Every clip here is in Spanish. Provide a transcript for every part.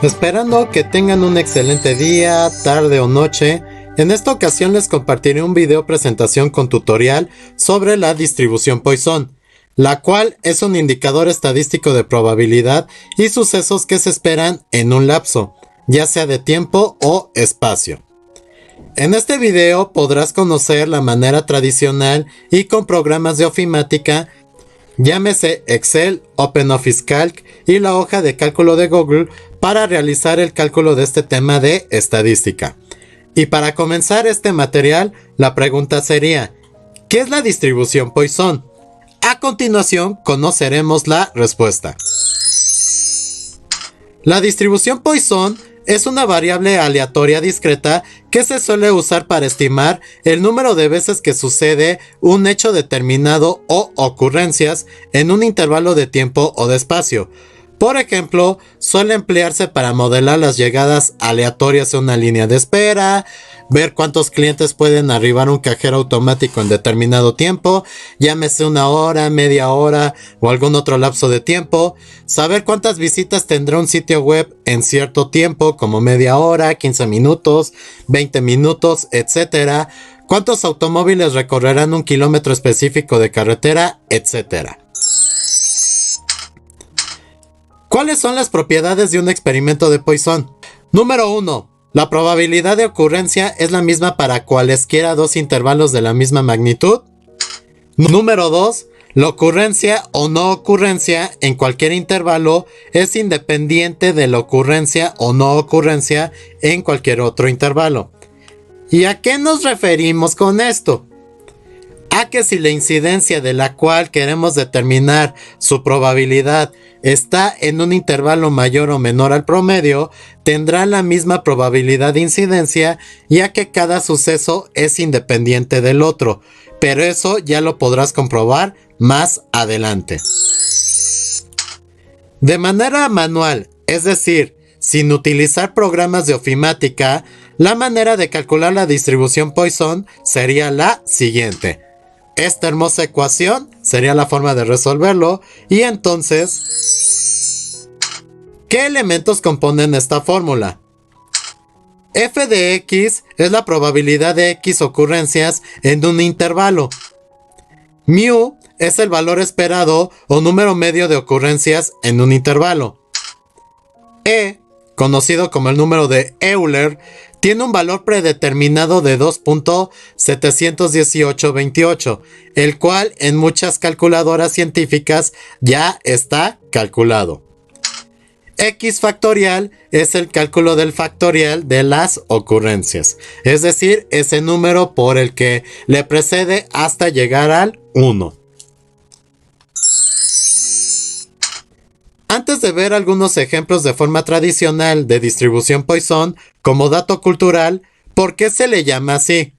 Esperando que tengan un excelente día, tarde o noche. En esta ocasión les compartiré un video presentación con tutorial sobre la distribución Poisson, la cual es un indicador estadístico de probabilidad y sucesos que se esperan en un lapso, ya sea de tiempo o espacio. En este video podrás conocer la manera tradicional y con programas de ofimática, llámese Excel, OpenOffice Calc y la hoja de cálculo de Google para realizar el cálculo de este tema de estadística. Y para comenzar este material, la pregunta sería, ¿qué es la distribución Poisson? A continuación conoceremos la respuesta. La distribución Poisson es una variable aleatoria discreta que se suele usar para estimar el número de veces que sucede un hecho determinado o ocurrencias en un intervalo de tiempo o de espacio. Por ejemplo, suele emplearse para modelar las llegadas aleatorias a una línea de espera, ver cuántos clientes pueden arribar a un cajero automático en determinado tiempo, llámese una hora, media hora o algún otro lapso de tiempo, saber cuántas visitas tendrá un sitio web en cierto tiempo, como media hora, 15 minutos, 20 minutos, etc., cuántos automóviles recorrerán un kilómetro específico de carretera, etc. ¿Cuáles son las propiedades de un experimento de Poisson? Número 1. La probabilidad de ocurrencia es la misma para cualesquiera dos intervalos de la misma magnitud. Número 2. La ocurrencia o no ocurrencia en cualquier intervalo es independiente de la ocurrencia o no ocurrencia en cualquier otro intervalo. ¿Y a qué nos referimos con esto? A que si la incidencia de la cual queremos determinar su probabilidad está en un intervalo mayor o menor al promedio, tendrá la misma probabilidad de incidencia, ya que cada suceso es independiente del otro, pero eso ya lo podrás comprobar más adelante. De manera manual, es decir, sin utilizar programas de ofimática, la manera de calcular la distribución Poisson sería la siguiente. Esta hermosa ecuación sería la forma de resolverlo y entonces, ¿qué elementos componen esta fórmula? F de X es la probabilidad de X ocurrencias en un intervalo. Mu es el valor esperado o número medio de ocurrencias en un intervalo. E, conocido como el número de Euler, tiene un valor predeterminado de 2.71828, el cual en muchas calculadoras científicas ya está calculado. X factorial es el cálculo del factorial de las ocurrencias, es decir, ese número por el que le precede hasta llegar al 1. Antes de ver algunos ejemplos de forma tradicional de distribución Poisson, como dato cultural, ¿por qué se le llama así?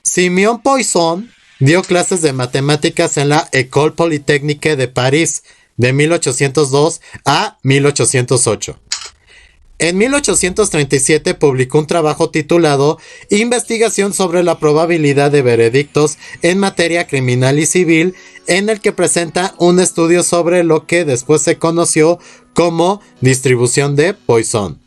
Simeon Poisson dio clases de matemáticas en la École Polytechnique de París de 1802 a 1808. En 1837 publicó un trabajo titulado Investigación sobre la probabilidad de veredictos en materia criminal y civil, en el que presenta un estudio sobre lo que después se conoció como distribución de Poisson.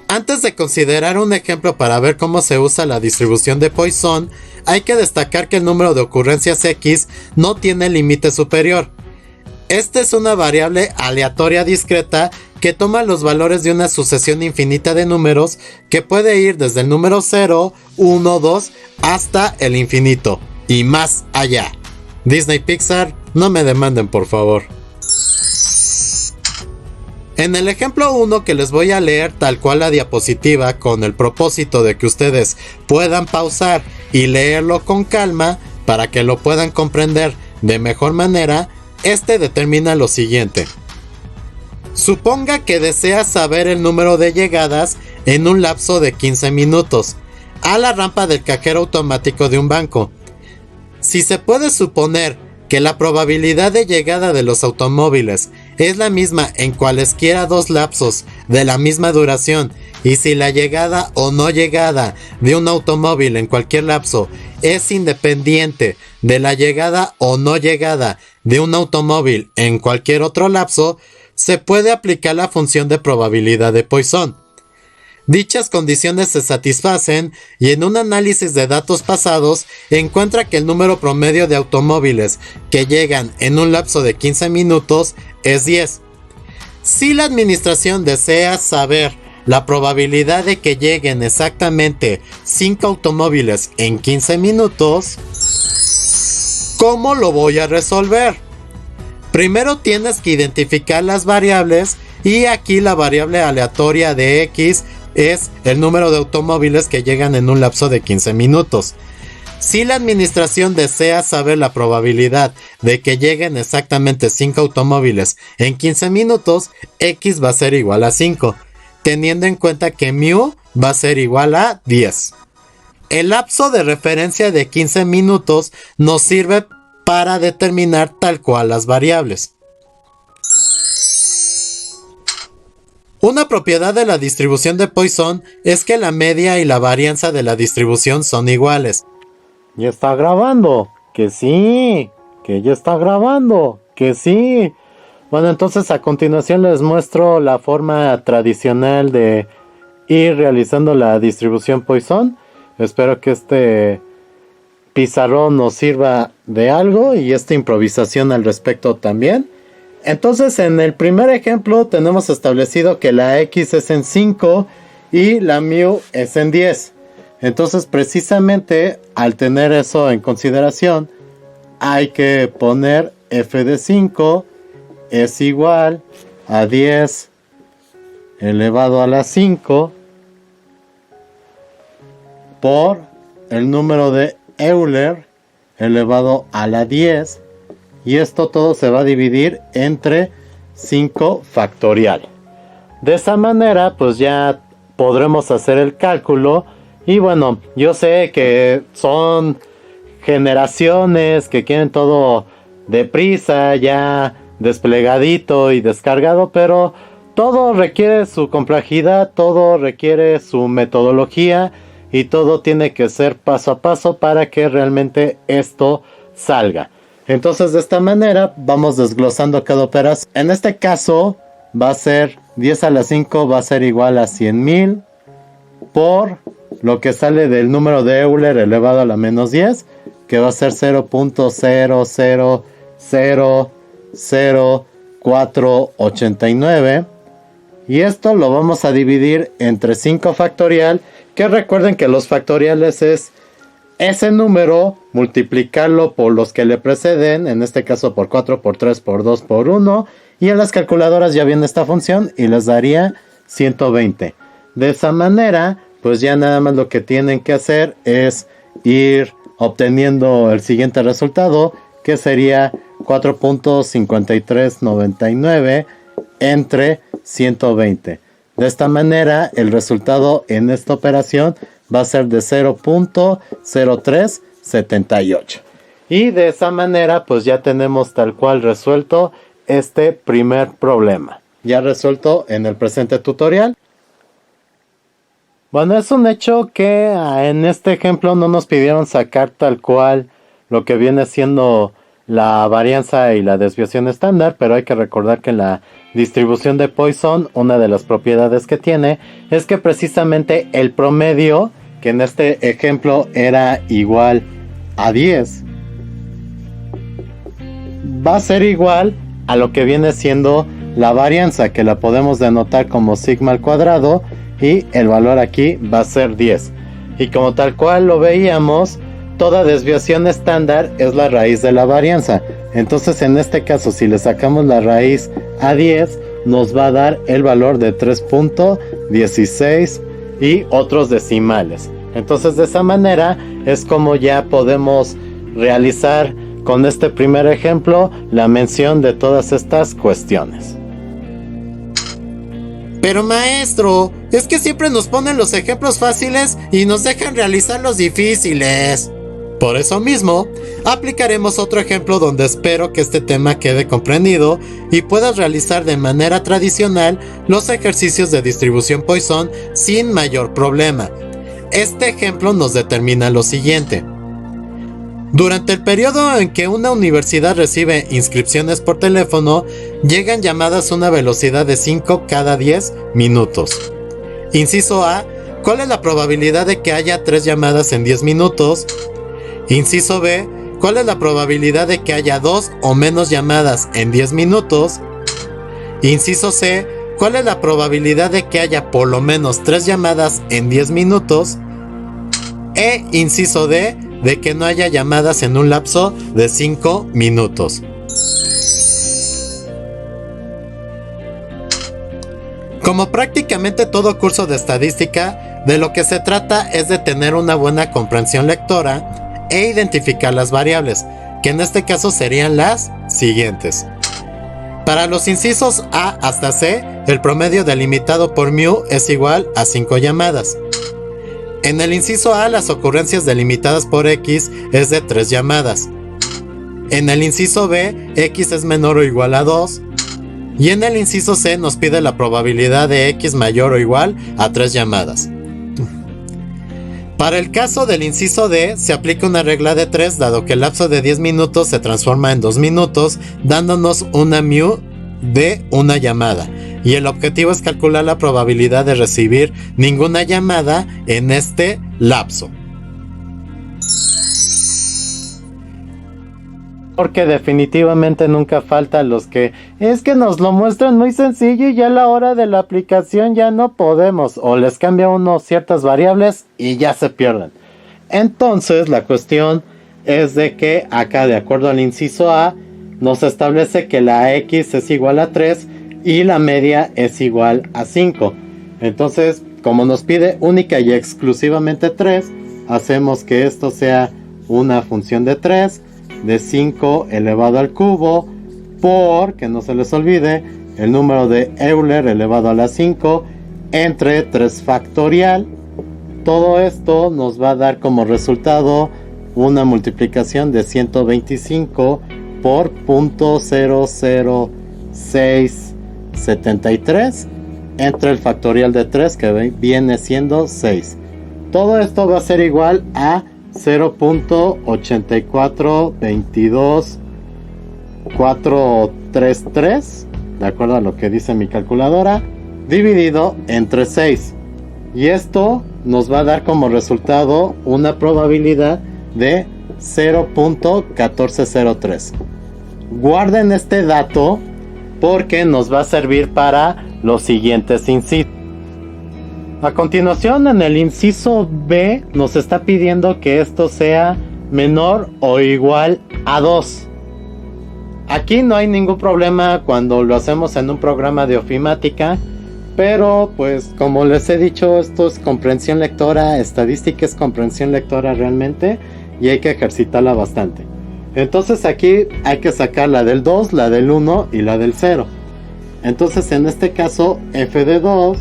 Antes de considerar un ejemplo para ver cómo se usa la distribución de Poisson, hay que destacar que el número de ocurrencias X no tiene límite superior. Esta es una variable aleatoria discreta que toma los valores de una sucesión infinita de números que puede ir desde el número 0, 1, 2 hasta el infinito y más allá. Disney Pixar, no me demanden por favor. En el ejemplo 1 que les voy a leer tal cual la diapositiva con el propósito de que ustedes puedan pausar y leerlo con calma para que lo puedan comprender de mejor manera, este determina lo siguiente. Suponga que desea saber el número de llegadas en un lapso de 15 minutos a la rampa del cajero automático de un banco. Si se puede suponer que la probabilidad de llegada de los automóviles es la misma en cualesquiera dos lapsos de la misma duración, y si la llegada o no llegada de un automóvil en cualquier lapso es independiente de la llegada o no llegada de un automóvil en cualquier otro lapso, se puede aplicar la función de probabilidad de Poisson. Dichas condiciones se satisfacen y en un análisis de datos pasados encuentra que el número promedio de automóviles que llegan en un lapso de 15 minutos es 10. Si la administración desea saber la probabilidad de que lleguen exactamente 5 automóviles en 15 minutos, ¿cómo lo voy a resolver? Primero tienes que identificar las variables y aquí la variable aleatoria de X es el número de automóviles que llegan en un lapso de 15 minutos. Si la administración desea saber la probabilidad de que lleguen exactamente 5 automóviles en 15 minutos, X va a ser igual a 5, teniendo en cuenta que mu va a ser igual a 10. El lapso de referencia de 15 minutos nos sirve para determinar tal cual las variables. Una propiedad de la distribución de Poisson es que la media y la varianza de la distribución son iguales. Ya está grabando, que sí, que ya está grabando, que sí. Bueno, entonces a continuación les muestro la forma tradicional de ir realizando la distribución Poisson. Espero que este pizarrón nos sirva de algo y esta improvisación al respecto también. Entonces en el primer ejemplo tenemos establecido que la X es en 5 y la mu es en 10. Entonces precisamente al tener eso en consideración hay que poner f de 5 es igual a 10 elevado a la 5 por el número de Euler elevado a la 10. Y esto todo se va a dividir entre 5 factorial. De esa manera pues ya podremos hacer el cálculo. Y bueno, yo sé que son generaciones que quieren todo deprisa, ya desplegadito y descargado, pero todo requiere su complejidad, todo requiere su metodología y todo tiene que ser paso a paso para que realmente esto salga. Entonces de esta manera vamos desglosando cada operación. En este caso va a ser 10 a la 5 va a ser igual a 100,000 por lo que sale del número de Euler elevado a la menos 10, que va a ser 0.00000489. Y esto lo vamos a dividir entre 5 factorial, que recuerden que los factoriales es ese número, multiplicarlo por los que le preceden, en este caso por 4, por 3, por 2, por 1, y en las calculadoras ya viene esta función y les daría 120. De esa manera, pues ya nada más lo que tienen que hacer es ir obteniendo el siguiente resultado, que sería 4.5399 entre 120. De esta manera, el resultado en esta operación va a ser de 0.0378. Y de esa manera pues ya tenemos tal cual resuelto este primer problema. Ya resuelto en el presente tutorial. Bueno, es un hecho que en este ejemplo no nos pidieron sacar tal cual lo que viene siendo la varianza y la desviación estándar, pero hay que recordar que la distribución de Poisson, una de las propiedades que tiene, es que precisamente el promedio, que en este ejemplo era igual a 10, va a ser igual a lo que viene siendo la varianza, que la podemos denotar como sigma al cuadrado, y el valor aquí va a ser 10. Y como tal cual lo veíamos, toda desviación estándar es la raíz de la varianza. Entonces en este caso, si le sacamos la raíz a 10, nos va a dar el valor de 3.16 y otros decimales. Entonces de esa manera es como ya podemos realizar con este primer ejemplo la mención de todas estas cuestiones. Pero maestro, es que siempre nos ponen los ejemplos fáciles y nos dejan realizar los difíciles. Por eso mismo, aplicaremos otro ejemplo donde espero que este tema quede comprendido y puedas realizar de manera tradicional los ejercicios de distribución Poisson sin mayor problema. Este ejemplo nos determina lo siguiente. Durante el periodo en que una universidad recibe inscripciones por teléfono, llegan llamadas a una velocidad de 5 cada 10 minutos. Inciso A. ¿Cuál es la probabilidad de que haya 3 llamadas en 10 minutos? Inciso B. ¿Cuál es la probabilidad de que haya 2 o menos llamadas en 10 minutos? Inciso C. ¿Cuál es la probabilidad de que haya por lo menos 3 llamadas en 10 minutos? E inciso D. De que no haya llamadas en un lapso de 5 minutos. Como prácticamente todo curso de estadística, de lo que se trata es de tener una buena comprensión lectora e identificar las variables, que en este caso serían las siguientes. Para los incisos A hasta C, el promedio delimitado por mu es igual a 5 llamadas. En el inciso A, las ocurrencias delimitadas por X es de 3 llamadas. En el inciso B, X es menor o igual a 2. Y en el inciso C nos pide la probabilidad de X mayor o igual a 3 llamadas. Para el caso del inciso D, se aplica una regla de 3, dado que el lapso de 10 minutos se transforma en 2 minutos, dándonos una mu de una llamada. Y el objetivo es calcular la probabilidad de recibir ninguna llamada en este lapso. Porque definitivamente nunca faltan los que es que nos lo muestran muy sencillo y ya a la hora de la aplicación ya no podemos, o les cambia uno ciertas variables y ya se pierden. Entonces la cuestión es de que acá, de acuerdo al inciso A, nos establece que la X es igual a 3 y la media es igual a 5. Entonces, como nos pide única y exclusivamente 3, hacemos que esto sea una función de 3 de 5 elevado al cubo por, que no se les olvide, el número de Euler elevado a la 5 entre 3 factorial. Todo esto nos va a dar como resultado una multiplicación de 125 por 0.00673 entre el factorial de 3, que viene siendo 6. Todo esto va a ser igual a 0.8422433, de acuerdo a lo que dice mi calculadora, dividido entre 6. Y esto nos va a dar como resultado una probabilidad de 0.1403. Guarden este dato porque nos va a servir para los siguientes incisos. A continuación, en el inciso B nos está pidiendo que esto sea menor o igual a 2. Aquí no hay ningún problema cuando lo hacemos en un programa de ofimática, pero pues como les he dicho, esto es comprensión lectora, estadística es comprensión lectora realmente, y hay que ejercitarla bastante. Entonces aquí hay que sacar la del 2, la del 1 y la del 0. Entonces en este caso f de 2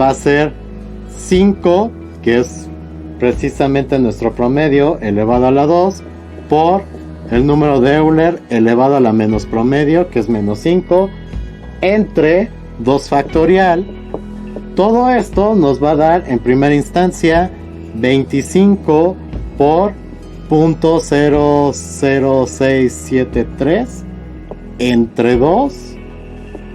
va a ser 5, que es precisamente nuestro promedio elevado a la 2, por el número de Euler elevado a la menos promedio, que es menos 5, entre 2 factorial. Todo esto nos va a dar en primera instancia 25 por 0.00673 entre 2.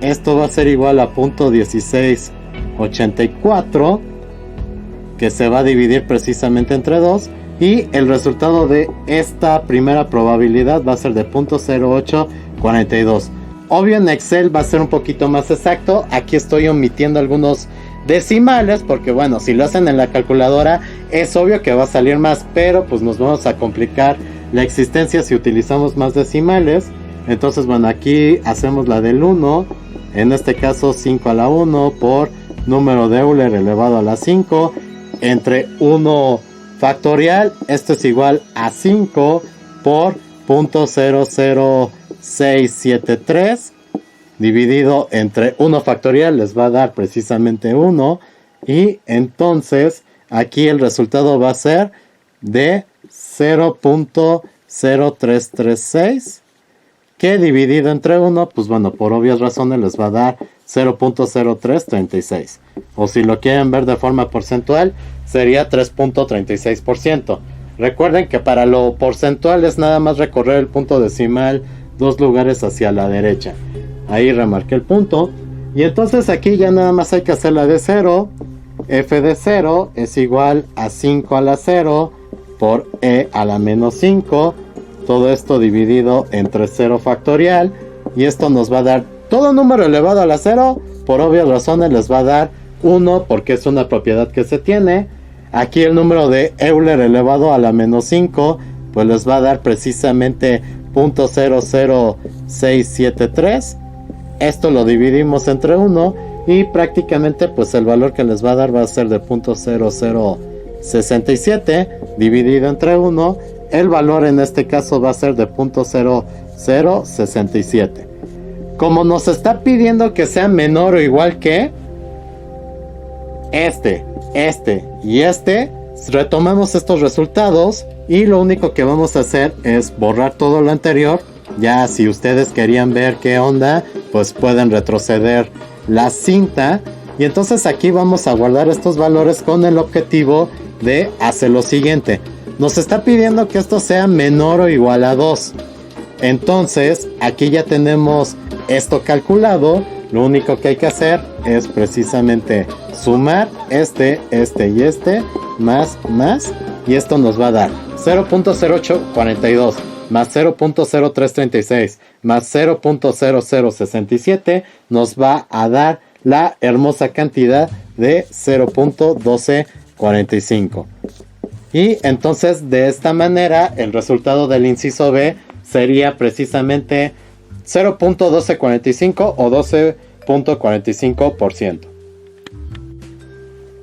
Esto va a ser igual a 0.1684, que se va a dividir precisamente entre 2, y el resultado de esta primera probabilidad va a ser de 0.0842. Obvio, en Excel va a ser un poquito más exacto. Aquí estoy omitiendo algunos decimales porque bueno, si lo hacen en la calculadora es obvio que va a salir más, pero pues nos vamos a complicar la existencia si utilizamos más decimales. Entonces bueno, aquí hacemos la del 1, en este caso 5 a la 1 por número de Euler elevado a la 5 entre 1 factorial. Esto es igual a 5 por 0.00673 dividido entre 1 factorial, les va a dar precisamente 1, y entonces aquí el resultado va a ser de 0.0336, que dividido entre 1, pues bueno, por obvias razones les va a dar 0.0336, o si lo quieren ver de forma porcentual sería 3.36%. Recuerden que para lo porcentual es nada más recorrer el punto decimal 2 lugares hacia la derecha. Ahí remarqué el punto. Y entonces aquí ya nada más hay que hacer la de 0. F de 0 es igual a 5 a la 0 por E a la menos 5. Todo esto dividido entre 0 factorial. Y esto nos va a dar todo número elevado a la 0. Por obvias razones les va a dar 1 porque es una propiedad que se tiene. Aquí el número de Euler elevado a la menos 5 pues les va a dar precisamente 0.00673. Esto lo dividimos entre 1 y prácticamente pues el valor que les va a dar va a ser de 0.0067 dividido entre 1. El valor en este caso va a ser de 0.0067. Como nos está pidiendo que sea menor o igual que este y este, retomamos estos resultados y lo único que vamos a hacer es borrar todo lo anterior. Ya si ustedes querían ver qué onda, pues pueden retroceder la cinta. Y entonces aquí vamos a guardar estos valores con el objetivo de hacer lo siguiente. Nos está pidiendo que esto sea menor o igual a 2. Entonces aquí ya tenemos esto calculado. Lo único que hay que hacer es precisamente sumar este y este, más, y esto nos va a dar 0.0842 más 0.0336 más 0.0067 nos va a dar la hermosa cantidad de 0.1245. Y entonces de esta manera el resultado del inciso B sería precisamente 0.1245 o 12.45%.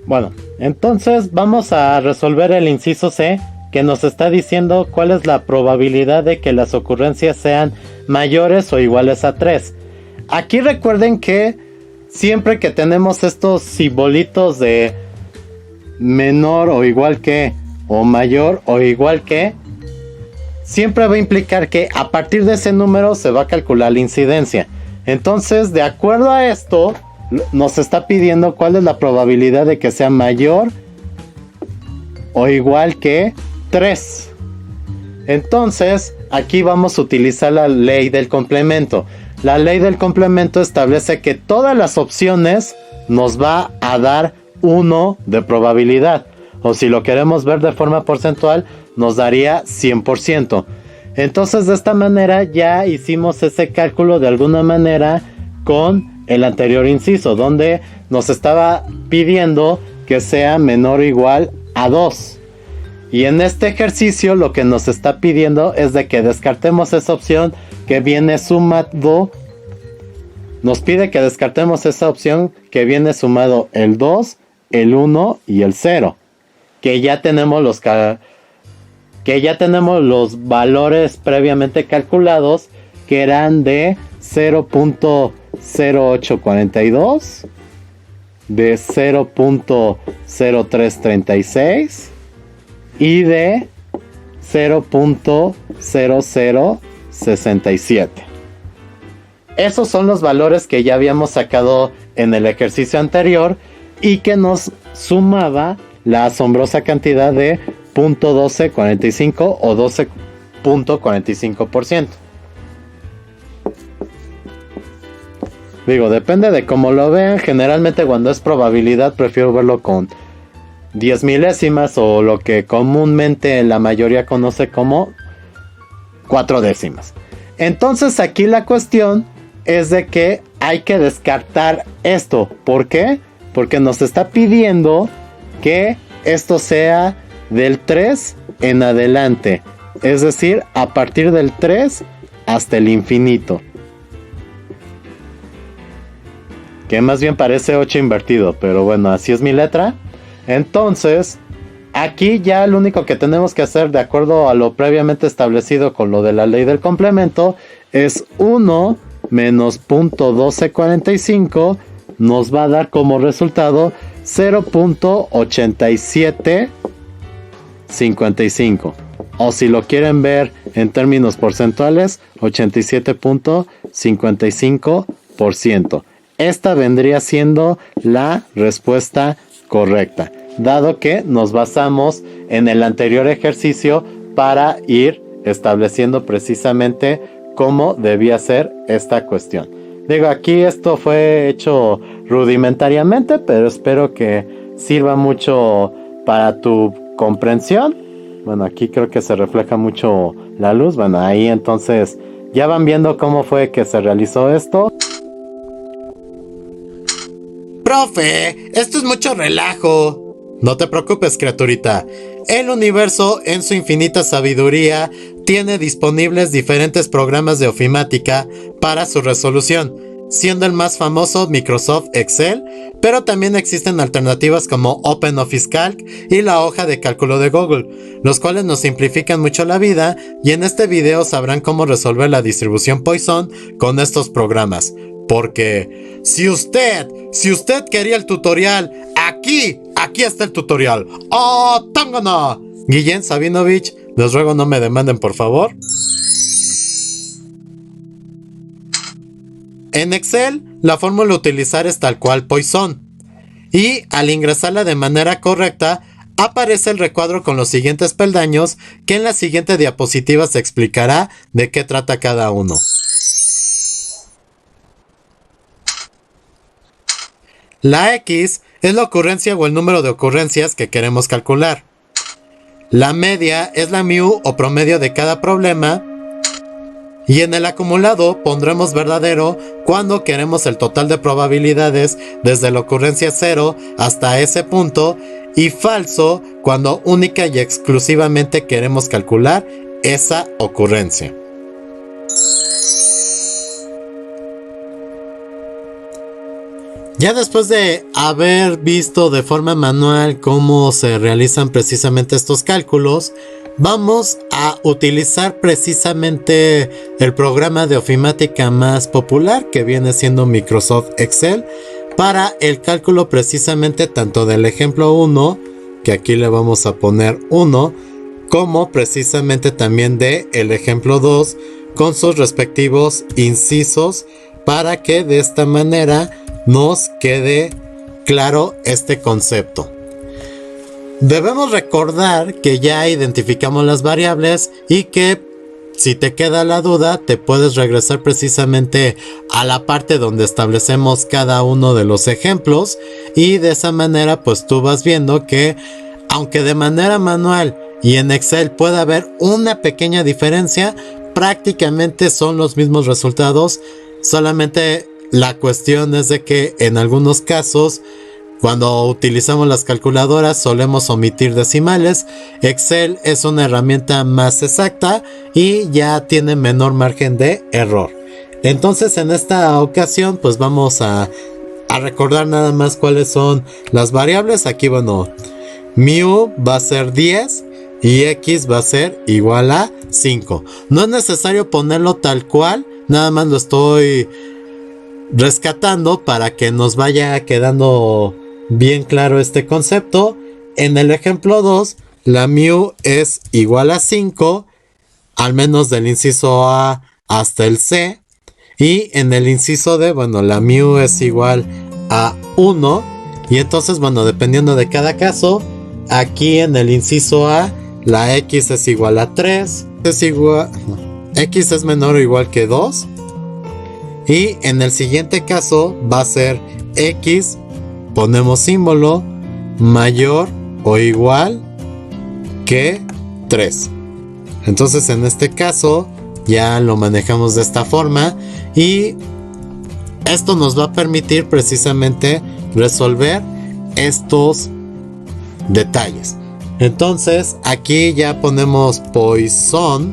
Bueno, entonces vamos a resolver el inciso C, que nos está diciendo cuál es la probabilidad de que las ocurrencias sean mayores o iguales a 3. Aquí recuerden que siempre que tenemos estos simbolitos de menor o igual que, o mayor o igual que, siempre va a implicar que a partir de ese número se va a calcular la incidencia. Entonces, de acuerdo a esto, nos está pidiendo cuál es la probabilidad de que sea mayor o igual que 3. Entonces, aquí vamos a utilizar la ley del complemento. La ley del complemento establece que todas las opciones nos va a dar 1 de probabilidad. O si lo queremos ver de forma porcentual, nos daría 100%. Entonces de esta manera ya hicimos ese cálculo de alguna manera con el anterior inciso, donde nos estaba pidiendo que sea menor o igual a 2. Y en este ejercicio lo que nos está pidiendo es de que descartemos esa opción que viene sumado. Nos pide que descartemos esa opción que viene sumado el 2, el 1 y el 0. Que ya tenemos los valores previamente calculados, que eran de 0.0842, de 0.0336 y de 0.0067. Esos son los valores que ya habíamos sacado en el ejercicio anterior y que nos sumaba la asombrosa cantidad de 0.1245 o 12.45%. Digo, depende de cómo lo vean. Generalmente cuando es probabilidad prefiero verlo con 10 milésimas o lo que comúnmente la mayoría conoce como 4 décimas. Entonces aquí la cuestión es de que hay que descartar esto. ¿Por qué? Porque nos está pidiendo que esto sea del 3 en adelante. Es decir, a partir del 3 hasta el infinito. Que más bien parece 8 invertido, pero bueno, así es mi letra. Entonces, aquí ya lo único que tenemos que hacer, de acuerdo a lo previamente establecido con lo de la ley del complemento, es 1 menos 0.1245 nos va a dar como resultado 0.8755. O si lo quieren ver en términos porcentuales, 87.55%. Esta vendría siendo la respuesta correcta, dado que nos basamos en el anterior ejercicio para ir estableciendo precisamente cómo debía ser esta cuestión. Digo, aquí esto fue hecho rudimentariamente, pero espero que sirva mucho para tu comprensión. Bueno, aquí creo que se refleja mucho la luz. Bueno, ahí entonces ya van viendo cómo fue que se realizó esto. Profe, esto es mucho relajo. No te preocupes, criaturita. El universo, en su infinita sabiduría, tiene disponibles diferentes programas de ofimática para su resolución, siendo el más famoso Microsoft Excel, pero también existen alternativas como OpenOffice Calc y la hoja de cálculo de Google, los cuales nos simplifican mucho la vida, y en este video sabrán cómo resolver la distribución Poisson con estos programas. Porque si usted quería el tutorial, aquí está el tutorial. ¡Oh, Tangana! Guillén Sabinovich, les ruego no me demanden, por favor. En Excel, la fórmula a utilizar es tal cual Poisson. Y al ingresarla de manera correcta, aparece el recuadro con los siguientes peldaños, que en la siguiente diapositiva se explicará de qué trata cada uno. La X es la ocurrencia o el número de ocurrencias que queremos calcular. La media es la mu o promedio de cada problema. Y en el acumulado pondremos verdadero cuando queremos el total de probabilidades desde la ocurrencia 0 hasta ese punto, y falso cuando única y exclusivamente queremos calcular esa ocurrencia. Ya después de haber visto de forma manual cómo se realizan precisamente estos cálculos, vamos a utilizar precisamente el programa de ofimática más popular, que viene siendo Microsoft Excel, para el cálculo precisamente tanto del ejemplo 1, que aquí le vamos a poner 1, como precisamente también de el ejemplo 2 con sus respectivos incisos, para que de esta manera nos quede claro este concepto. Debemos recordar que ya identificamos las variables y que si te queda la duda te puedes regresar precisamente a la parte donde establecemos cada uno de los ejemplos, y de esa manera pues tú vas viendo que aunque de manera manual y en Excel puede haber una pequeña diferencia, prácticamente son los mismos resultados. Solamente la cuestión es de que en algunos casos, cuando utilizamos las calculadoras, solemos omitir decimales. Excel es una herramienta más exacta y ya tiene menor margen de error. Entonces en esta ocasión pues vamos a recordar nada más cuáles son las variables. Aquí bueno, mu va a ser 10 y x va a ser igual a 5. No es necesario ponerlo tal cual, nada más lo estoy rescatando para que nos vaya quedando bien claro este concepto. En el ejemplo 2, la mu es igual a 5, al menos del inciso A hasta el C. Y en el inciso D, bueno, la mu es igual a 1. Y entonces, bueno, dependiendo de cada caso, aquí en el inciso A, la x es igual a 3. X es menor o igual que 2. Y en el siguiente caso va a ser x, ponemos símbolo, mayor o igual que 3. Entonces en este caso ya lo manejamos de esta forma, y esto nos va a permitir precisamente resolver estos detalles. Entonces aquí ya ponemos Poisson,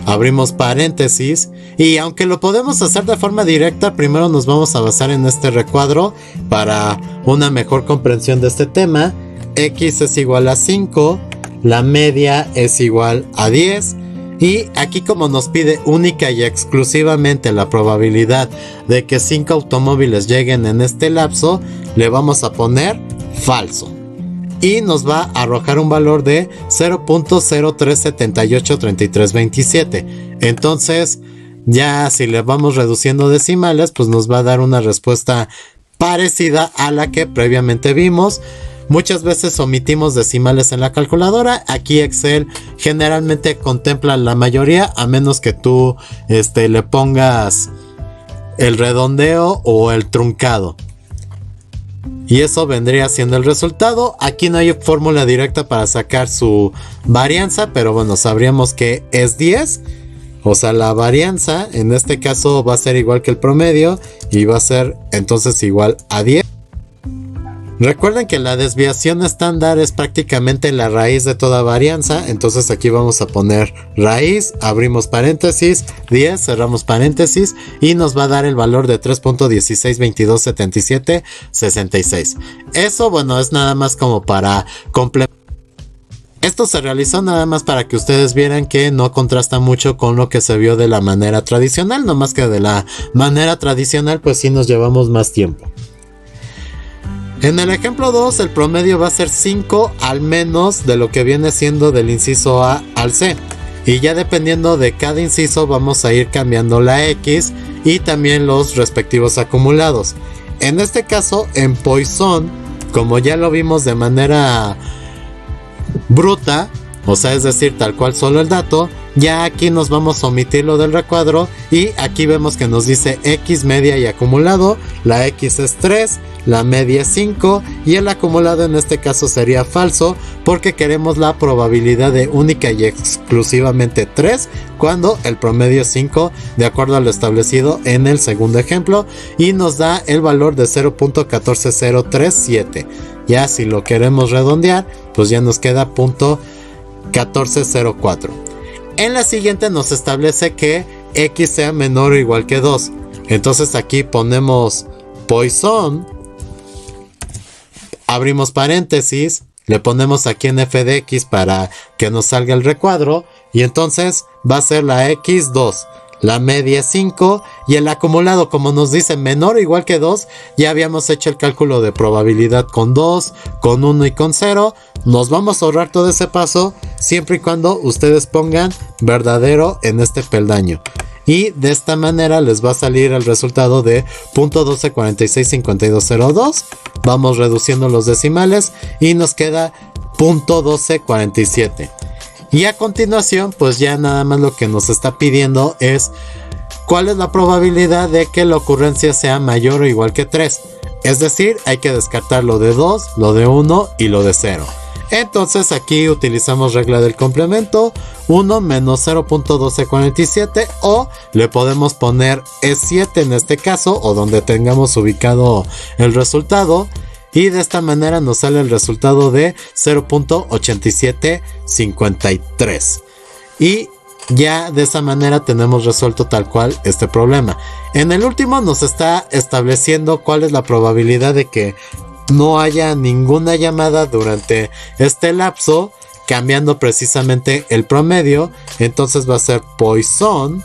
abrimos paréntesis, y aunque lo podemos hacer de forma directa, primero nos vamos a basar en este recuadro para una mejor comprensión de este tema. X es igual a 5, la media es igual a 10, y aquí como nos pide única y exclusivamente la probabilidad de que 5 automóviles lleguen en este lapso, le vamos a poner falso. Y nos va a arrojar un valor de 0.03783327. Entonces, ya si le vamos reduciendo decimales, pues nos va a dar una respuesta parecida a la que previamente vimos. Muchas veces omitimos decimales en la calculadora. Aquí Excel generalmente contempla la mayoría, a menos que tú le pongas el redondeo o el truncado. Y eso vendría siendo el resultado. Aquí no hay fórmula directa para sacar su varianza, pero bueno, sabríamos que es 10. O sea, la varianza en este caso va a ser igual que el promedio y va a ser entonces igual a 10. Recuerden que la desviación estándar es prácticamente la raíz de toda varianza. Entonces aquí vamos a poner raíz, abrimos paréntesis, 10, cerramos paréntesis y nos va a dar el valor de 3.16227766. Eso, bueno, es nada más como para complementar. Esto se realizó nada más para que ustedes vieran que no contrasta mucho con lo que se vio de la manera tradicional. No más que de la manera tradicional pues sí nos llevamos más tiempo. En el ejemplo 2 el promedio va a ser 5 al menos de lo que viene siendo del inciso A al C. Y ya dependiendo de cada inciso vamos a ir cambiando la X y también los respectivos acumulados. En este caso en Poisson, como ya lo vimos de manera bruta, o sea, es decir, tal cual solo el dato, ya aquí nos vamos a omitir lo del recuadro y aquí vemos que nos dice X media y acumulado. La X es 3, la media es 5 y el acumulado en este caso sería falso porque queremos la probabilidad de única y exclusivamente 3 cuando el promedio es 5 de acuerdo a lo establecido en el segundo ejemplo y nos da el valor de 0.14037. Ya si lo queremos redondear pues ya nos queda 0.1404. En la siguiente nos establece que X sea menor o igual que 2. Entonces aquí ponemos Poisson, abrimos paréntesis, le ponemos aquí en f de x para que nos salga el recuadro y entonces va a ser la X2. La media es 5 y el acumulado, como nos dice menor o igual que 2, ya habíamos hecho el cálculo de probabilidad con 2, con 1 y con 0. Nos vamos a ahorrar todo ese paso siempre y cuando ustedes pongan verdadero en este peldaño. Y de esta manera les va a salir el resultado de 0.12465202. Vamos reduciendo los decimales y nos queda 0.1247. Y a continuación, pues ya nada más lo que nos está pidiendo es cuál es la probabilidad de que la ocurrencia sea mayor o igual que 3. Es decir, hay que descartar lo de 2, lo de 1 y lo de 0. Entonces aquí utilizamos regla del complemento, 1 menos 0.1247 o le podemos poner E7 en este caso o donde tengamos ubicado el resultado. Y de esta manera nos sale el resultado de 0.8753. Y ya de esa manera tenemos resuelto tal cual este problema. En el último nos está estableciendo cuál es la probabilidad de que no haya ninguna llamada durante este lapso, cambiando precisamente el promedio. Entonces va a ser Poisson.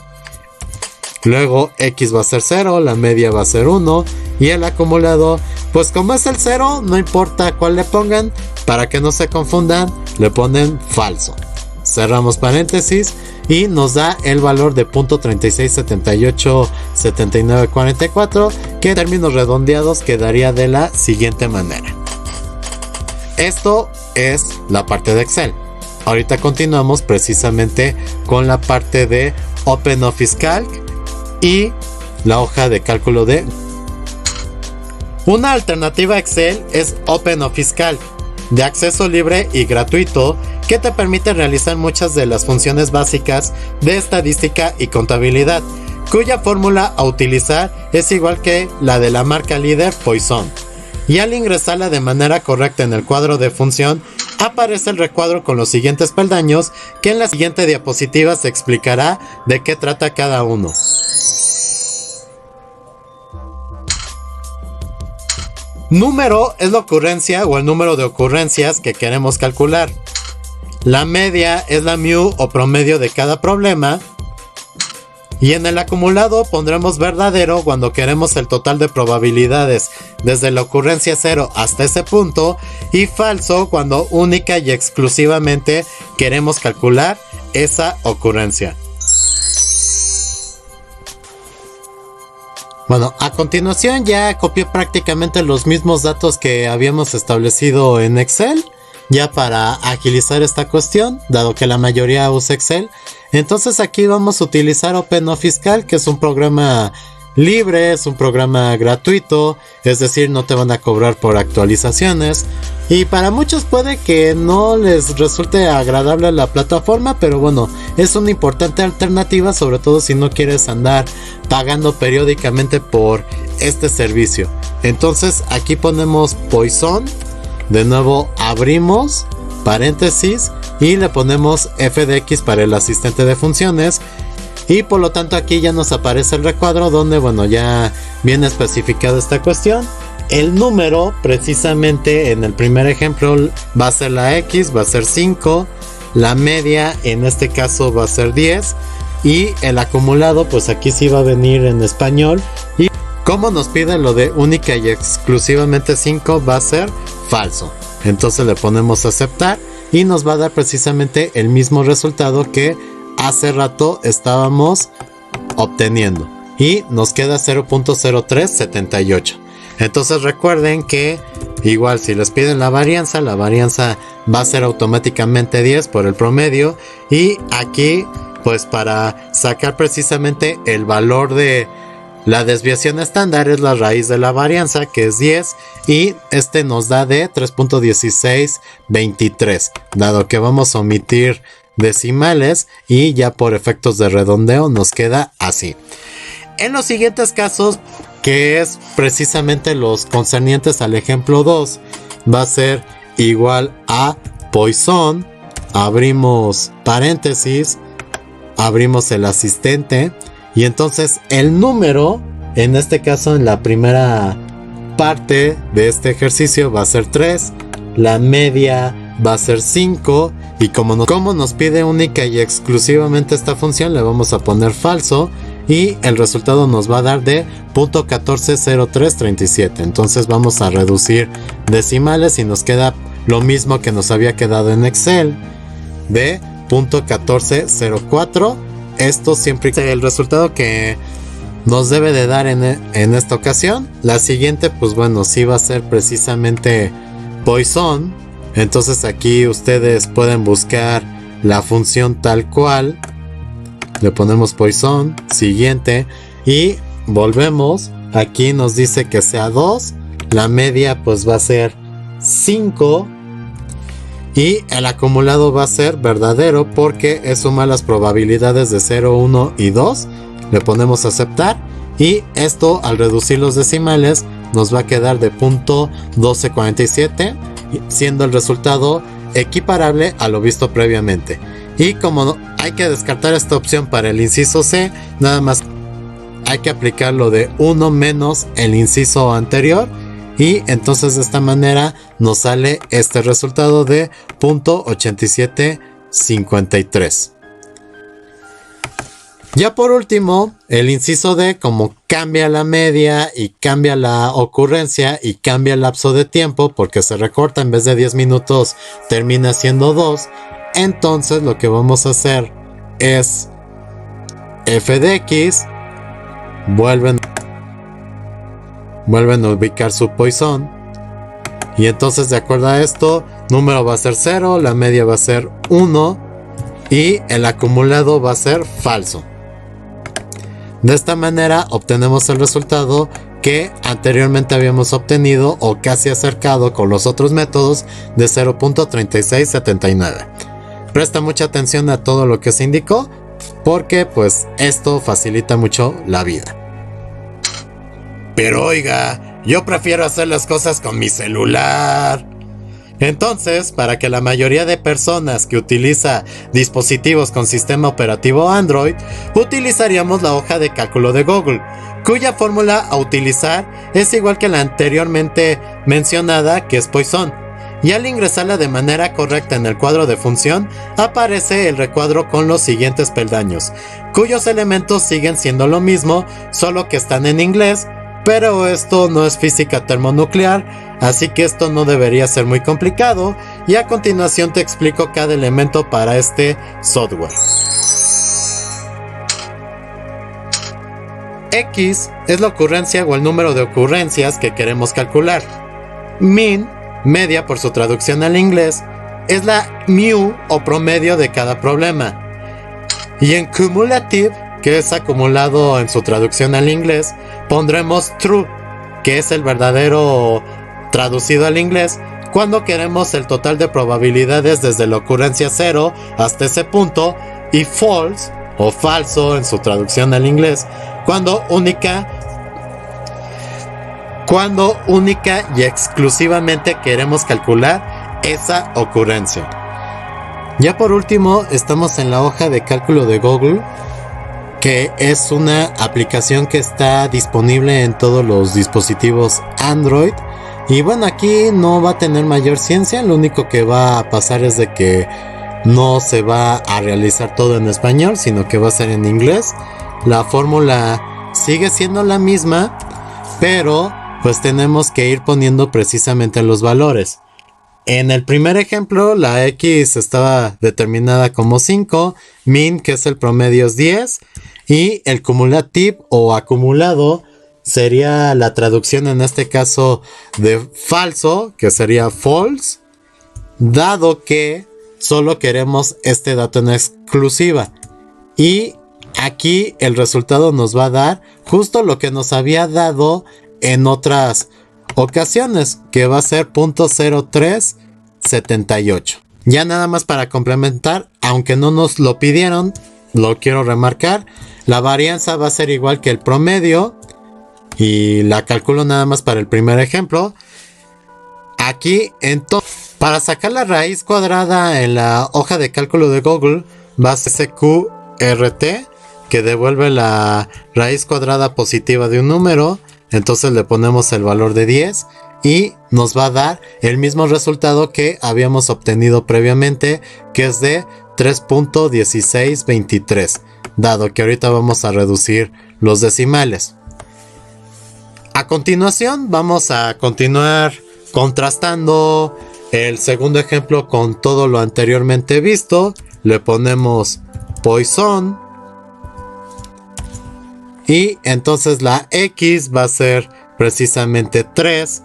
Luego X va a ser 0, la media va a ser 1 y el acumulado, pues como es el 0, no importa cuál le pongan, para que no se confundan, le ponen falso. Cerramos paréntesis y nos da el valor de 0.36787944, que en términos redondeados quedaría de la siguiente manera. Esto es la parte de Excel. Ahorita continuamos precisamente con la parte de OpenOffice Calc y la hoja de cálculo de... Una alternativa a Excel es OpenOffice Calc, de acceso libre y gratuito, que te permite realizar muchas de las funciones básicas de estadística y contabilidad, cuya fórmula a utilizar es igual que la de la marca líder Poisson. Y al ingresarla de manera correcta en el cuadro de función, aparece el recuadro con los siguientes peldaños, que en la siguiente diapositiva se explicará de qué trata cada uno. Número es la ocurrencia o el número de ocurrencias que queremos calcular. La media es la mu o promedio de cada problema. Y en el acumulado pondremos verdadero cuando queremos el total de probabilidades desde la ocurrencia 0 hasta ese punto, y falso cuando única y exclusivamente queremos calcular esa ocurrencia. Bueno, a continuación ya copié prácticamente los mismos datos que habíamos establecido en Excel, ya para agilizar esta cuestión, dado que la mayoría usa Excel. Entonces aquí vamos a utilizar OpenOffice, que es un programa libre, es un programa gratuito, es decir, no te van a cobrar por actualizaciones. Y para muchos puede que no les resulte agradable la plataforma, pero bueno, es una importante alternativa, sobre todo si no quieres andar pagando periódicamente por este servicio. Entonces aquí ponemos Poisson, de nuevo abrimos paréntesis y le ponemos FDX para el asistente de funciones. Y por lo tanto aquí ya nos aparece el recuadro donde, bueno, ya viene especificada esta cuestión. El número, precisamente en el primer ejemplo, va a ser la X, va a ser 5. La media, en este caso, va a ser 10. Y el acumulado, pues aquí sí va a venir en español. Y como nos pide lo de única y exclusivamente 5, va a ser falso. Entonces le ponemos aceptar y nos va a dar precisamente el mismo resultado que hace rato estábamos obteniendo. Y nos queda 0.0378. Entonces recuerden que igual si les piden la varianza va a ser automáticamente 10 por el promedio. Y aquí pues para sacar precisamente el valor de la desviación estándar es la raíz de la varianza, que es 10, y este nos da de 3.1623, dado que vamos a omitir decimales y ya por efectos de redondeo nos queda así. En los siguientes casos, que es precisamente los concernientes al ejemplo 2, va a ser igual a Poisson, abrimos paréntesis, abrimos el asistente y entonces el número, en este caso en la primera parte de este ejercicio va a ser 3, la media va a ser 5 y como nos pide única y exclusivamente esta función, le vamos a poner falso y el resultado nos va a dar de .140337. Entonces vamos a reducir decimales y nos queda lo mismo que nos había quedado en Excel, de .1404. Esto siempre es el resultado que nos debe de dar en esta ocasión. La siguiente, pues bueno, sí va a ser precisamente Poisson. Entonces aquí ustedes pueden buscar la función tal cual. Le ponemos Poisson, siguiente, y volvemos. Aquí nos dice que sea 2. La media pues va a ser 5. Y el acumulado va a ser verdadero porque es suma las probabilidades de 0, 1 y 2. Le ponemos aceptar. Y esto al reducir los decimales nos va a quedar de .1247, siendo el resultado equiparable a lo visto previamente. Y como hay que descartar esta opción para el inciso C, nada más hay que aplicar lo de 1 menos el inciso anterior. Y entonces de esta manera nos sale este resultado de .8753. Ya por último, el inciso D, como cambia la media y cambia la ocurrencia y cambia el lapso de tiempo, porque se recorta en vez de 10 minutos, termina siendo 2. Entonces lo que vamos a hacer es f de x, vuelven a ubicar su Poisson. Y entonces de acuerdo a esto, número va a ser 0, la media va a ser 1 y el acumulado va a ser falso. De esta manera obtenemos el resultado que anteriormente habíamos obtenido o casi acercado con los otros métodos de 0.3679. Presta mucha atención a todo lo que se indicó porque pues esto facilita mucho la vida. Pero oiga, yo prefiero hacer las cosas con mi celular. Entonces, para que la mayoría de personas que utiliza dispositivos con sistema operativo Android, utilizaríamos la hoja de cálculo de Google, cuya fórmula a utilizar es igual que la anteriormente mencionada, que es Poisson. Y al ingresarla de manera correcta en el cuadro de función, aparece el recuadro con los siguientes peldaños, cuyos elementos siguen siendo lo mismo, solo que están en inglés. Pero esto no es física termonuclear, así que esto no debería ser muy complicado, y a continuación te explico cada elemento para este software. X es la ocurrencia o el número de ocurrencias que queremos calcular. Mean, media por su traducción al inglés, es la mu o promedio de cada problema. Y en cumulative, que es acumulado en su traducción al inglés, pondremos true, que es el verdadero traducido al inglés, cuando queremos el total de probabilidades desde la ocurrencia 0 hasta ese punto, y false o falso en su traducción al inglés, cuando única y exclusivamente queremos calcular esa ocurrencia. Ya por último, estamos en la hoja de cálculo de Google, que es una aplicación que está disponible en todos los dispositivos Android. Y bueno, aquí no va a tener mayor ciencia, lo único que va a pasar es de que no se va a realizar todo en español, sino que va a ser en inglés. La fórmula sigue siendo la misma, pero pues tenemos que ir poniendo precisamente los valores. En el primer ejemplo, la X estaba determinada como 5, mean, que es el promedio, es 10, y el cumulative o acumulado sería la traducción en este caso de falso, que sería false, dado que solo queremos este dato en exclusiva. Y aquí el resultado nos va a dar justo lo que nos había dado en otras ocasiones, que va a ser 0.0378. Ya nada más para complementar, aunque no nos lo pidieron, lo quiero remarcar, la varianza va a ser igual que el promedio, y la calculo nada más para el primer ejemplo. Aquí entonces, para sacar la raíz cuadrada en la hoja de cálculo de Google, va a ser SQRT, que devuelve la raíz cuadrada positiva de un número. Entonces le ponemos el valor de 10 y nos va a dar el mismo resultado que habíamos obtenido previamente, que es de 3.1623, dado que ahorita vamos a reducir los decimales. A continuación vamos a continuar contrastando el segundo ejemplo con todo lo anteriormente visto. Le ponemos Poisson. Y entonces la X va a ser precisamente 3,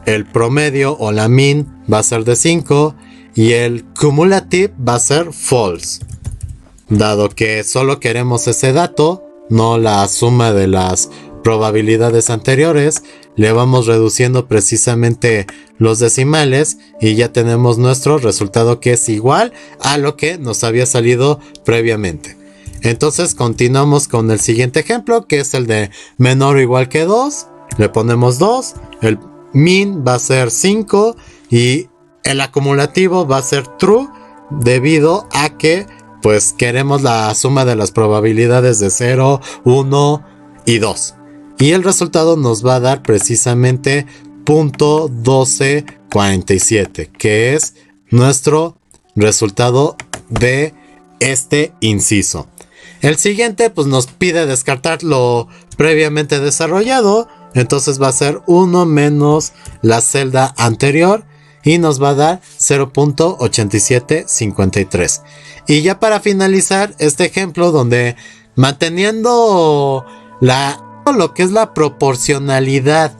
el promedio o la mean va a ser de 5 y el cumulative va a ser false. Dado que solo queremos ese dato, no la suma de las probabilidades anteriores, le vamos reduciendo precisamente los decimales y ya tenemos nuestro resultado, que es igual a lo que nos había salido previamente. Entonces continuamos con el siguiente ejemplo, que es el de menor o igual que 2. Le ponemos 2, el mean va a ser 5 y el acumulativo va a ser true, debido a que pues queremos la suma de las probabilidades de 0, 1 y 2. Y el resultado nos va a dar precisamente .1247, que es nuestro resultado de este inciso. El siguiente pues nos pide descartar lo previamente desarrollado, entonces va a ser 1 menos la celda anterior y nos va a dar 0.8753. Y ya para finalizar este ejemplo, donde manteniendo lo que es la proporcionalidad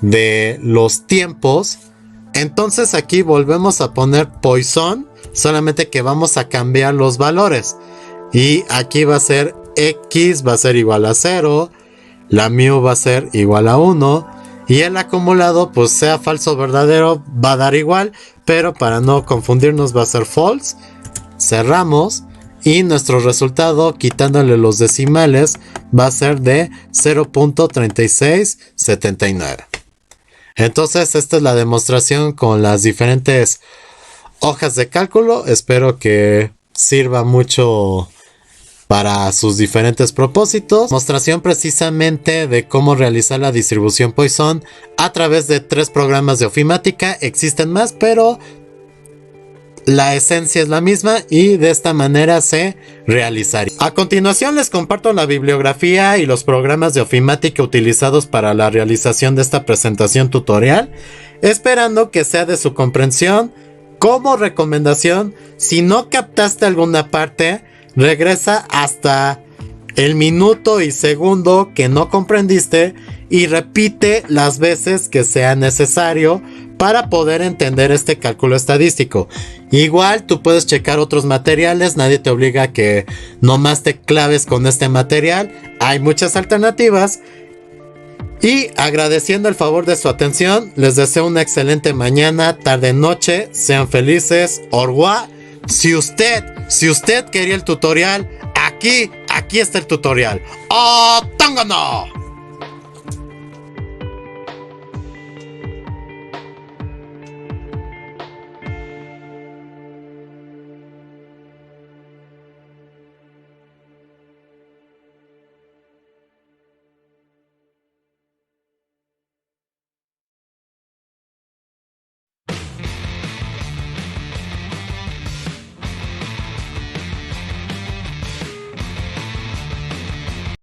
de los tiempos, entonces aquí volvemos a poner Poisson, solamente que vamos a cambiar los valores. Y aquí va a ser X va a ser igual a 0, la mu va a ser igual a 1 y el acumulado, pues sea falso o verdadero, va a dar igual, pero para no confundirnos va a ser false. Cerramos y nuestro resultado, quitándole los decimales, va a ser de 0.3679. Entonces esta es la demostración con las diferentes hojas de cálculo. Espero que sirva mucho para sus diferentes propósitos. Demostración precisamente de cómo realizar la distribución Poisson a través de 3 programas de ofimática. Existen más, pero la esencia es la misma y de esta manera se realizaría. A continuación les comparto la bibliografía y los programas de ofimática utilizados para la realización de esta presentación tutorial, esperando que sea de su comprensión. Como recomendación, si no captaste alguna parte, regresa hasta el minuto y segundo que no comprendiste y repite las veces que sea necesario para poder entender este cálculo estadístico. Igual tú puedes checar otros materiales, nadie te obliga a que nomás te claves con este material, hay muchas alternativas. Y agradeciendo el favor de su atención, les deseo una excelente mañana, tarde, noche, sean felices, au revoir. Si usted quería el tutorial, aquí está el tutorial. ¡Oh, tóngano!